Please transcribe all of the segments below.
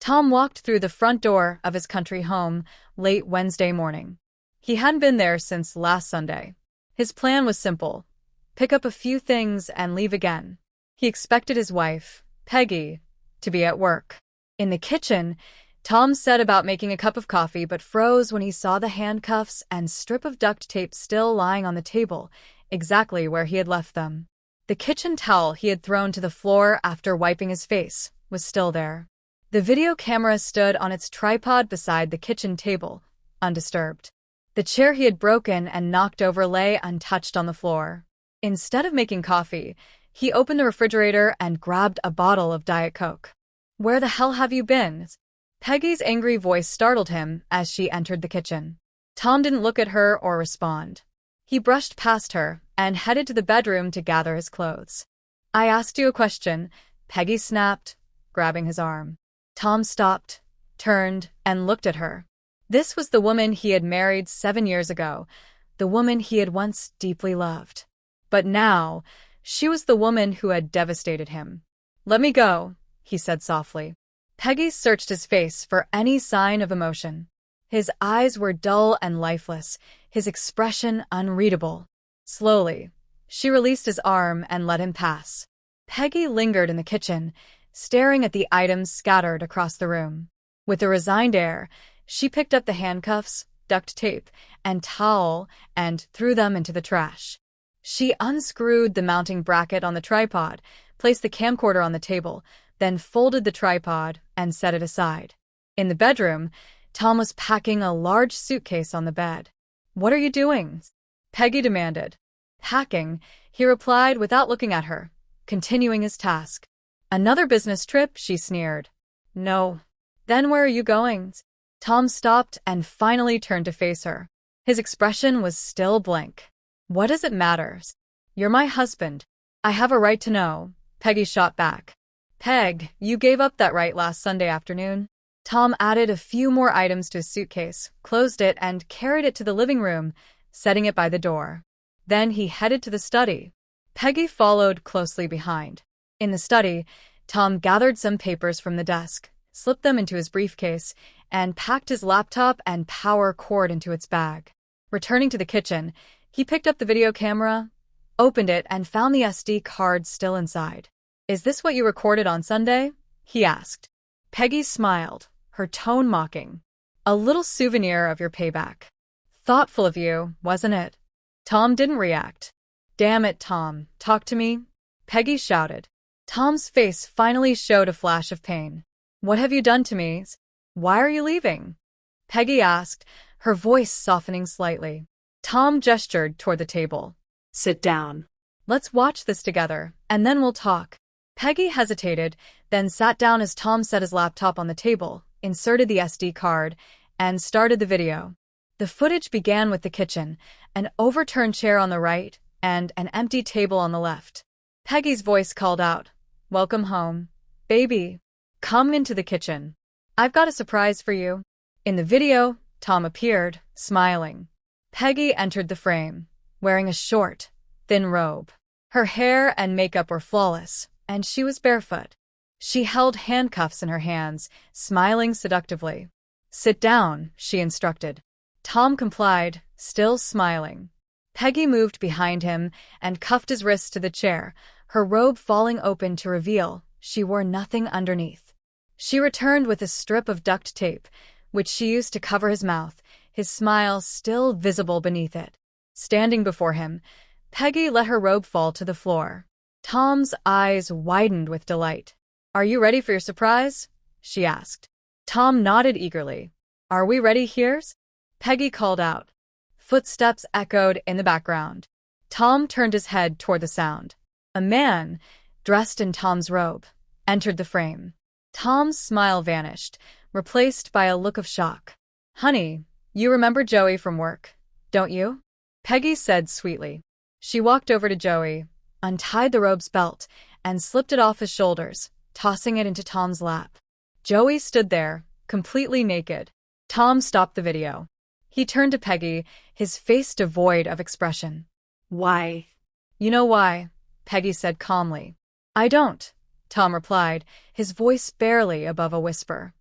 Tom walked through the front door of his country home late Wednesday morning. He hadn't been there since last Sunday. His plan was simple: pick up a few things and leave again. He expected his wife, Peggy, to be at work. In the kitchen, Tom set about making a cup of coffee but froze when he saw the handcuffs and strip of duct tape still lying on the table, exactly where he had left them. The kitchen towel he had thrown to the floor after wiping his face was still there. The video camera stood on its tripod beside the kitchen table, undisturbed. The chair he had broken and knocked over lay untouched on the floor. Instead of making coffee, he opened the refrigerator and grabbed a bottle of Diet Coke. "Where the hell have you been?" Peggy's angry voice startled him as she entered the kitchen. Tom didn't look at her or respond. He brushed past her and headed to the bedroom to gather his clothes. "I asked you a question," Peggy snapped, grabbing his arm. Tom stopped, turned, and looked at her. This was the woman he had married 7 years ago, the woman he had once deeply loved. But now, she was the woman who had devastated him. "Let me go," he said softly. Peggy searched his face for any sign of emotion. His eyes were dull and lifeless, his expression unreadable. Slowly, she released his arm and let him pass. Peggy lingered in the kitchen, staring at the items scattered across the room. With a resigned air, she picked up the handcuffs, duct tape, and towel and threw them into the trash. She unscrewed the mounting bracket on the tripod, placed the camcorder on the table, then folded the tripod and set it aside. In the bedroom, Tom was packing a large suitcase on the bed. "What are you doing?" Peggy demanded. "Packing," he replied without looking at her, continuing his task. "Another business trip?" she sneered. "No." "Then where are you going?" Tom stopped and finally turned to face her. His expression was still blank. "What does it matter? You're my husband. I have a right to know," Peggy shot back. "Peg, you gave up that right last Sunday afternoon." Tom added a few more items to his suitcase, closed it, and carried it to the living room, setting it by the door. Then he headed to the study. Peggy followed closely behind. In the study, Tom gathered some papers from the desk, slipped them into his briefcase, and packed his laptop and power cord into its bag. Returning to the kitchen, he picked up the video camera, opened it, and found the SD card still inside. "Is this what you recorded on Sunday?" he asked. Peggy smiled, her tone mocking. "A little souvenir of your payback. Thoughtful of you, wasn't it?" Tom didn't react. "Damn it, Tom, talk to me," Peggy shouted. Tom's face finally showed a flash of pain. "What have you done to me? Why are you leaving?" Peggy asked, her voice softening slightly. Tom gestured toward the table. "Sit down. "Let's watch this together, and then we'll talk." Peggy hesitated, then sat down as Tom set his laptop on the table, inserted the SD card, and started the video. The footage began with the kitchen, an overturned chair on the right, and an empty table on the left. Peggy's voice called out, "Welcome home, baby. Come into the kitchen. I've got a surprise for you." In the video, Tom appeared, smiling. Peggy entered the frame, wearing a short, thin robe. Her hair and makeup were flawless, and she was barefoot. She held handcuffs in her hands, smiling seductively. "Sit down," she instructed. Tom complied, still smiling. Peggy moved behind him and cuffed his wrists to the chair, her robe falling open to reveal she wore nothing underneath. She returned with a strip of duct tape, which she used to cover his mouth, his smile still visible beneath it. Standing before him, Peggy let her robe fall to the floor. Tom's eyes widened with delight. "Are you ready for your surprise?" she asked. Tom nodded eagerly. "Are we ready here?" Peggy called out. Footsteps echoed in the background. Tom turned his head toward the sound. A man, dressed in Tom's robe, entered the frame. Tom's smile vanished, replaced by a look of shock. "Honey, you remember Joey from work, don't you?" Peggy said sweetly. She walked over to Joey, untied the robe's belt, and slipped it off his shoulders, tossing it into Tom's lap. Joey stood there, completely naked. Tom stopped the video. He turned to Peggy, his face devoid of expression. "Why?" "You know why," Peggy said calmly. "I don't," Tom replied, his voice barely above a whisper.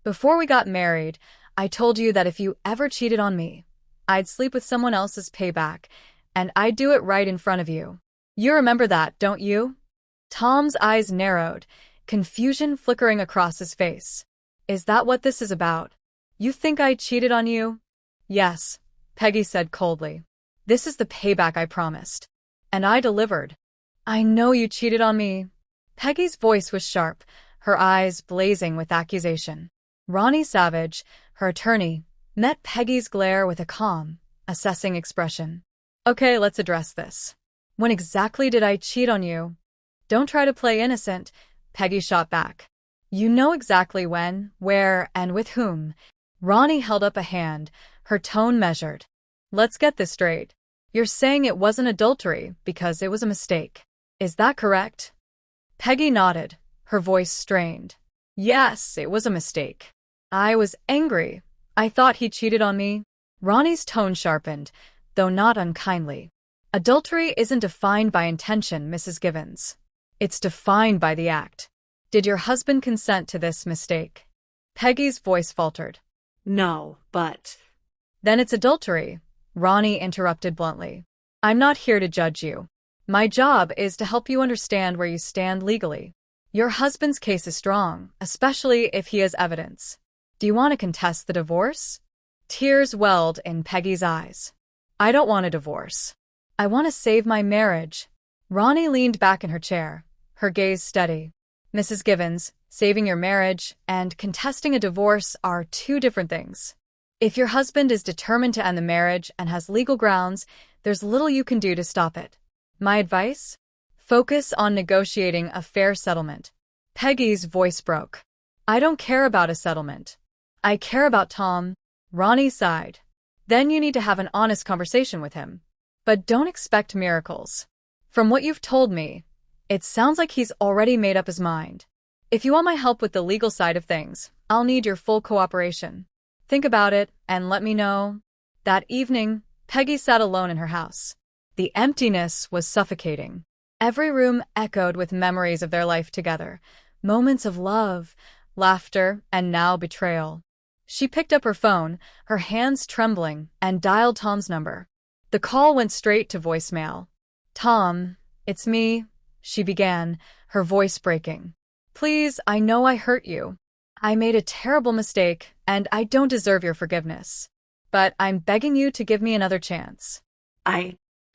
Before we got married, I told you that if you ever cheated on me, I'd sleep with someone else's payback, and I'd do it right in front of you. You remember that, don't you? Tom's eyes narrowed, confusion flickering across his face. Is that what this is about? You think I cheated on you? Yes, Peggy said coldly. This is the payback I promised. And I delivered. I know you cheated on me. Peggy's voice was sharp, her eyes blazing with accusation. Ronnie Savage, her attorney, met Peggy's glare with a calm, assessing expression. Okay, let's address this. When exactly did I cheat on you? Don't try to play innocent, Peggy shot back. You know exactly when, where, and with whom. Ronnie held up a hand, her tone measured. Let's get this straight. You're saying it wasn't adultery because it was a mistake. Is that correct? Peggy nodded, her voice strained. Yes, it was a mistake. I was angry. I thought he cheated on me. Ronnie's tone sharpened, though not unkindly. Adultery isn't defined by intention, Mrs. Givens. It's defined by the act. Did your husband consent to this mistake? Peggy's voice faltered. No, but… Then it's adultery, Ronnie interrupted bluntly. I'm not here to judge you. My job is to help you understand where you stand legally. Your husband's case is strong, especially if he has evidence. Do you want to contest the divorce? Tears welled in Peggy's eyes. I don't want a divorce. I want to save my marriage. Ronnie leaned back in her chair, her gaze steady. Mrs. Givens, saving your marriage and contesting a divorce are two different things. If your husband is determined to end the marriage and has legal grounds, there's little you can do to stop it. My advice? Focus on negotiating a fair settlement. Peggy's voice broke. I don't care about a settlement. I care about Tom. Ronnie sighed. Then you need to have an honest conversation with him. But don't expect miracles. From what you've told me, it sounds like he's already made up his mind. If you want my help with the legal side of things, I'll need your full cooperation. Think about it and let me know. That evening, Peggy sat alone in her house. The emptiness was suffocating. Every room echoed with memories of their life together, moments of love, laughter, and now betrayal. She picked up her phone, her hands trembling, and dialed Tom's number. The call went straight to voicemail. Tom, it's me, she began, her voice breaking. Please, I know I hurt you. I made a terrible mistake, and I don't deserve your forgiveness. But I'm begging you to give me another chance.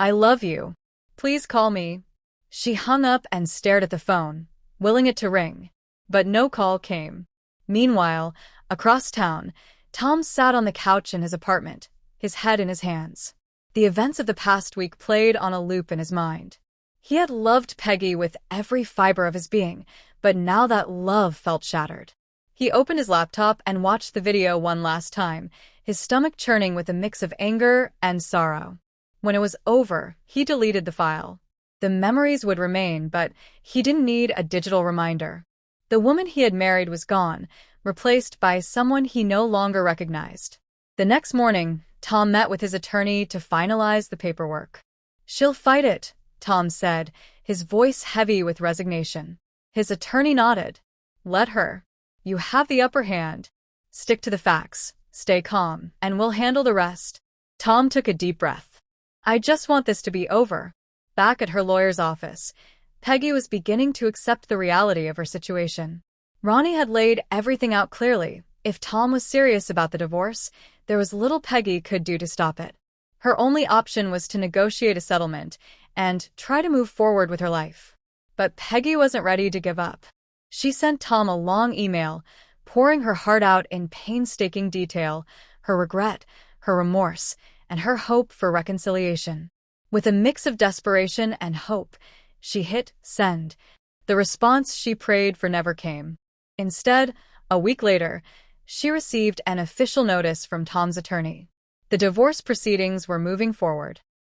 I love you. Please call me. She hung up and stared at the phone, willing it to ring. But no call came. Meanwhile, across town, Tom sat on the couch in his apartment, his head in his hands. The events of the past week played on a loop in his mind. He had loved Peggy with every fiber of his being, but now that love felt shattered. He opened his laptop and watched the video one last time, his stomach churning with a mix of anger and sorrow. When it was over, he deleted the file. The memories would remain, but he didn't need a digital reminder. The woman he had married was gone, replaced by someone he no longer recognized. The next morning, Tom met with his attorney to finalize the paperwork. She'll fight it, Tom said, his voice heavy with resignation. His attorney nodded. Let her. You have the upper hand. Stick to the facts, stay calm, and we'll handle the rest. Tom took a deep breath. I just want this to be over. Back at her lawyer's office, Peggy was beginning to accept the reality of her situation. Ronnie had laid everything out clearly. If Tom was serious about the divorce, there was little Peggy could do to stop it. Her only option was to negotiate a settlement and try to move forward with her life. But Peggy wasn't ready to give up. She sent Tom a long email, pouring her heart out in painstaking detail, her regret, her remorse, and her hope for reconciliation. With a mix of desperation and hope, she hit send. The response she prayed for never came. Instead, a week later, she received an official notice from Tom's attorney. The divorce proceedings were moving forward.